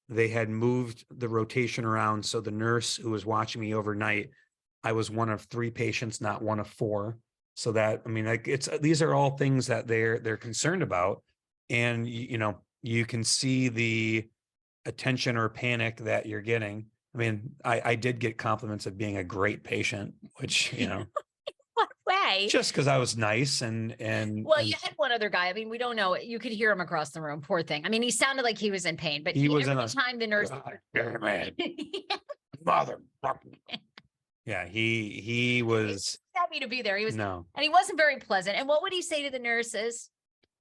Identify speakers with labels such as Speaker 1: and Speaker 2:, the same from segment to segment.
Speaker 1: They had moved the rotation around. So the nurse who was watching me overnight, I was one of 3 patients, not one of 4. So that, I mean, like these are all things that they're concerned about. And, you can see the attention or panic that you're getting. I mean, I did get compliments of being a great patient, which,
Speaker 2: What way?
Speaker 1: just because I was nice and
Speaker 2: You had one other guy. I mean, we don't know. You could hear him across the room. Poor thing. I mean, he sounded like he was in pain, but
Speaker 1: he was
Speaker 2: every time the nurse.
Speaker 1: man, mother. Yeah, he was
Speaker 2: happy to be there. He was,
Speaker 1: no,
Speaker 2: and he wasn't very pleasant. And what would he say to the nurses?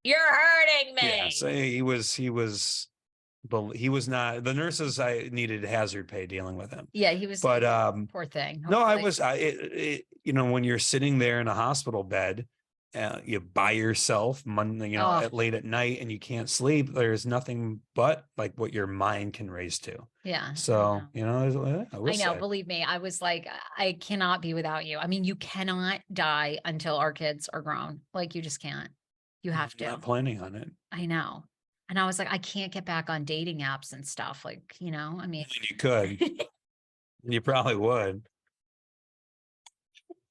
Speaker 2: You're hurting me.
Speaker 1: yeah. So he was not. The nurses, I needed hazard pay dealing with him.
Speaker 2: Yeah, he was.
Speaker 1: But
Speaker 2: poor thing.
Speaker 1: No, I was. When you're sitting there in a hospital bed, you by yourself, late at night, and you can't sleep. There's nothing but like what your mind can raise to.
Speaker 2: Yeah.
Speaker 1: So
Speaker 2: I know.
Speaker 1: sad.
Speaker 2: Believe me, I was like, I cannot be without you. I mean, you cannot die until our kids are grown. Like, you just can't. You have to.
Speaker 1: I'm not planning on it.
Speaker 2: I know. And I was like, I can't get back on dating apps and stuff. Like, I mean,
Speaker 1: you could. You probably would.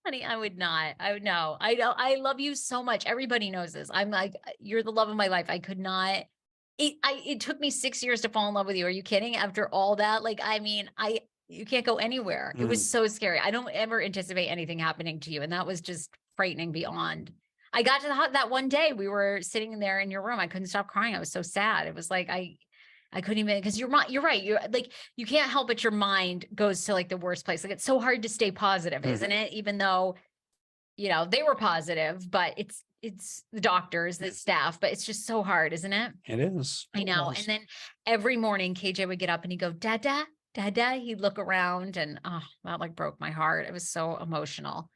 Speaker 2: Honey, I would not. I would know. I know. I love you so much. Everybody knows this. I'm like, you're the love of my life. I could not. It took me 6 years to fall in love with you. Are you kidding? After all that, like, I mean, you can't go anywhere. It was so scary. I don't ever anticipate anything happening to you. And that was just frightening beyond. I got to that one day we were sitting there in your room. I couldn't stop crying. I was so sad. It was like, I couldn't even, because you're right. You're like, you can't help but your mind goes to like the worst place. Like, it's so hard to stay positive, isn't it? Even though, they were positive, but it's the doctors, the staff, but it's just so hard, isn't it?
Speaker 1: It is.
Speaker 2: I know. And then every morning KJ would get up and he'd go, Dada, Dada. He'd look around and that like broke my heart. It was so emotional.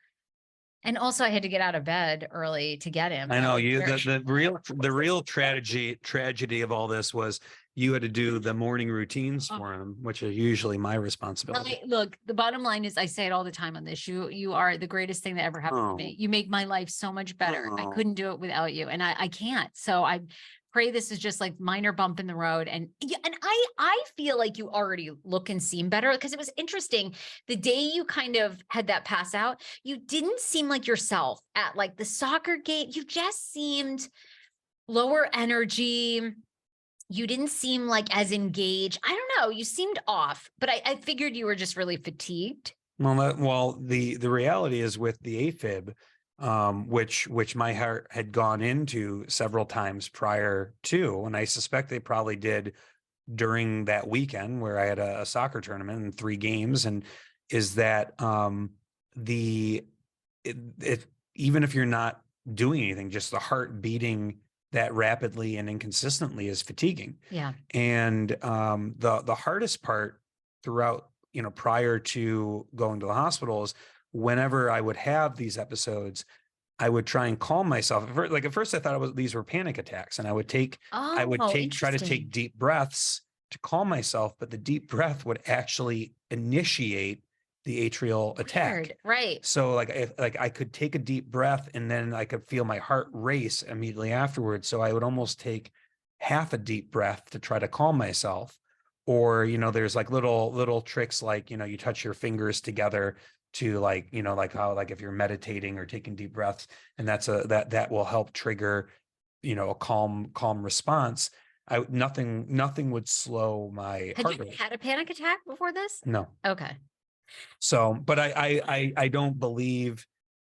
Speaker 2: And also I had to get out of bed early to get him.
Speaker 1: I know the real tragedy of all this was you had to do the morning routines for him, which are usually my responsibility.
Speaker 2: Look, the bottom line is I say it all the time on this. You are the greatest thing that ever happened to me. You make my life so much better. I couldn't do it without you. And I can't. So I pray this is just like minor bump in the road. And I feel like you already look and seem better, because it was interesting. The day you kind of had that pass out, you didn't seem like yourself at like the soccer game. You just seemed lower energy. You didn't seem like as engaged. I don't know. You seemed off, but I figured you were just really fatigued.
Speaker 1: Well, the reality is with the AFib, which my heart had gone into several times prior to, and I suspect they probably did during that weekend where I had a soccer tournament and 3 games, and is that even if you're not doing anything, just the heart beating that rapidly and inconsistently is fatiguing.
Speaker 2: Yeah.
Speaker 1: And the hardest part throughout, prior to going to the hospital is whenever I would have these episodes, I would try and calm myself. Like at first I thought these were panic attacks, and I would try to take deep breaths to calm myself, but the deep breath would actually initiate the atrial attack.
Speaker 2: Weird. Right.
Speaker 1: So like I could take a deep breath and then I could feel my heart race immediately afterwards. So I would almost take half a deep breath to try to calm myself. Or, there's like little tricks, like, you touch your fingers together to like how, like if you're meditating or taking deep breaths, and that will help trigger, a calm response. Nothing would slow my heart rate.
Speaker 2: Had you had a panic attack before this?
Speaker 1: No.
Speaker 2: Okay.
Speaker 1: So, but I don't believe,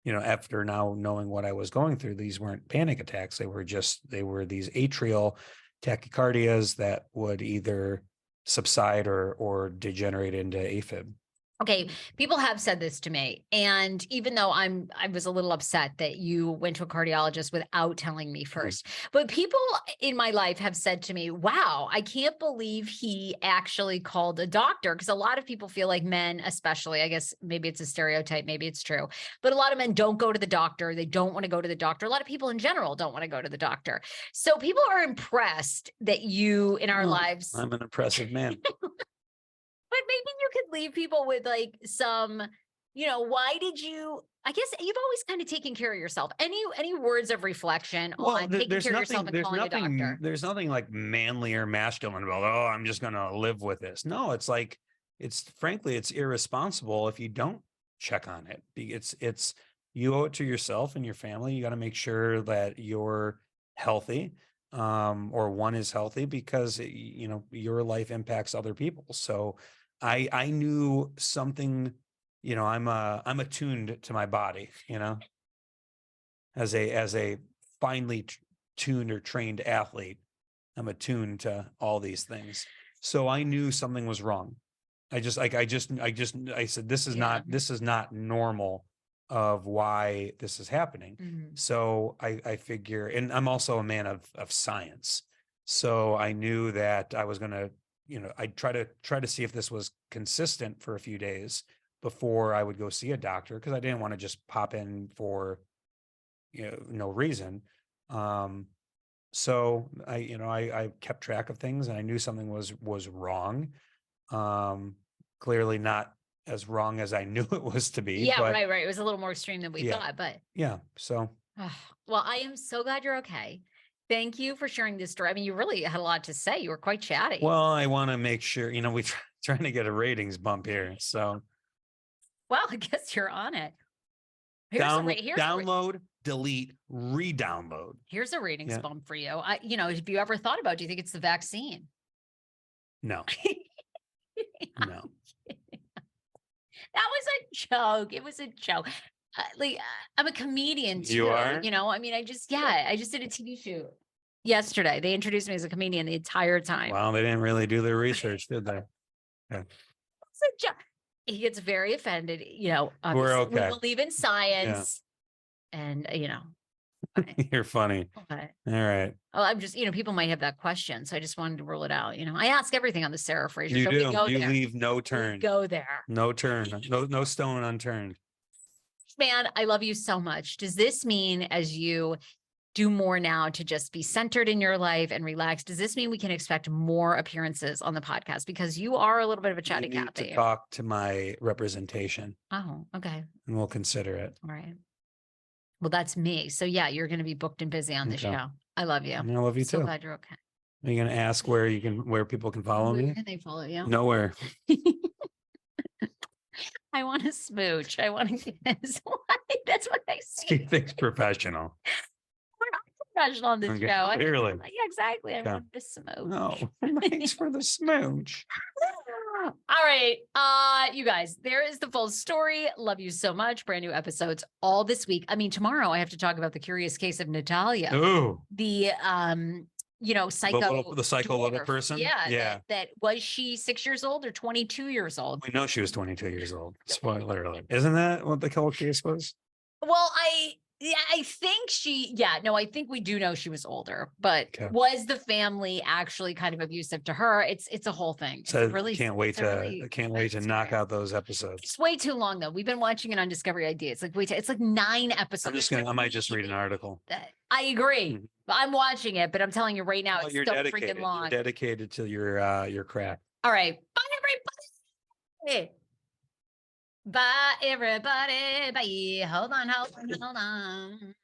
Speaker 1: after now knowing what I was going through, these weren't panic attacks. They were these atrial tachycardias that would either subside or degenerate into AFib.
Speaker 2: Okay. People have said this to me. And even though I was a little upset that you went to a cardiologist without telling me first, but people in my life have said to me, wow, I can't believe he actually called a doctor. Because a lot of people feel like men, especially, I guess maybe it's a stereotype, maybe it's true, but a lot of men don't go to the doctor. They don't want to go to the doctor. A lot of people in general don't want to go to the doctor. So people are impressed that you in our lives.
Speaker 1: I'm an impressive man.
Speaker 2: But maybe you could leave people with like some why did you, I guess you've always kind of taken care of yourself. Any words of reflection on taking care of yourself and calling a doctor?
Speaker 1: There's nothing like manly or masculine about, oh, I'm just going to live with this. No, it's like, frankly, it's irresponsible if you don't check on it. It's you owe it to yourself and your family. You got to make sure that you're healthy, or one is healthy, because your life impacts other people. So I knew something, I'm attuned to my body, as a finely tuned or trained athlete. I'm attuned to all these things. So I knew something was wrong. I said, this is not normal of why this is happening.
Speaker 2: Mm-hmm.
Speaker 1: So I figure, and I'm also a man of science. So I knew that I was going to, I'd try to see if this was consistent for a few days before I would go see a doctor, because I didn't want to just pop in for, no reason. So I kept track of things, and I knew something was wrong. Clearly not as wrong as I knew it was to be.
Speaker 2: Yeah,
Speaker 1: but,
Speaker 2: right. It was a little more extreme than we thought, but
Speaker 1: yeah. So,
Speaker 2: well, I am so glad you're okay. Thank you for sharing this story. I mean, you really had a lot to say. You were quite chatty.
Speaker 1: Well, I want to make sure, we trying to get a ratings bump here. So,
Speaker 2: well, I guess you're on it.
Speaker 1: Download, delete, re-download.
Speaker 2: Here's a ratings bump for you. Have you ever thought about, do you think it's the vaccine?
Speaker 1: No. No.
Speaker 2: That was a joke. It was a joke. I'm a comedian too.
Speaker 1: You are?
Speaker 2: I just did a TV shoot yesterday. They introduced me as a comedian the entire time.
Speaker 1: Well, they didn't really do their research, did they? Yeah.
Speaker 2: It's a joke. He gets very offended.
Speaker 1: We're okay.
Speaker 2: We believe in science, and
Speaker 1: You're funny.
Speaker 2: Okay.
Speaker 1: All right.
Speaker 2: Well, I'm just, people might have that question, so I just wanted to rule it out. I ask everything on the Sarah Fraser Show.
Speaker 1: You do. You leave no turn.
Speaker 2: Go there.
Speaker 1: No turn. No stone unturned.
Speaker 2: Man, I love you so much. Does this mean, as you do more now to just be centered in your life and relaxed, does this mean we can expect more appearances on the podcast? Because you are a little bit of a chatty cat.
Speaker 1: To talk to my representation.
Speaker 2: Oh, okay.
Speaker 1: And we'll consider it.
Speaker 2: All right. Well, that's me. So yeah, you're going to be booked and busy on the show. I love you.
Speaker 1: I love you too.
Speaker 2: So glad you're okay.
Speaker 1: Are you going to ask where people can follow me?
Speaker 2: Where can they follow you?
Speaker 1: Nowhere.
Speaker 2: I want to smooch. I want to get this. That's what I see.
Speaker 1: She thinks professional.
Speaker 2: We're not professional on this show.
Speaker 1: Clearly.
Speaker 2: Yeah, exactly. I want to smooch.
Speaker 1: No, thanks for the smooch.
Speaker 2: All right. You guys, there is the full story. Love you so much. Brand new episodes all this week. I mean, tomorrow I have to talk about the curious case of Natalia.
Speaker 1: Ooh.
Speaker 2: The psycho.
Speaker 1: The psycho little person?
Speaker 2: Yeah. That was she 6 years old or 22 years old?
Speaker 1: We know she was 22 years old. Spoiler alert. Isn't that what the whole case was?
Speaker 2: Well, I think I think we do know she was older, but was the family actually kind of abusive to her? It's a whole thing.
Speaker 1: So can't wait to knock out those episodes.
Speaker 2: It's way too long though. We've been watching it on Discovery ID. It's like it's like 9 episodes.
Speaker 1: I might just read an article.
Speaker 2: I agree. I'm watching it, but I'm telling you right now, it's still freaking long.
Speaker 1: You're dedicated to your craft.
Speaker 2: All right. Bye, everybody. Bye, everybody. Bye. Hold on.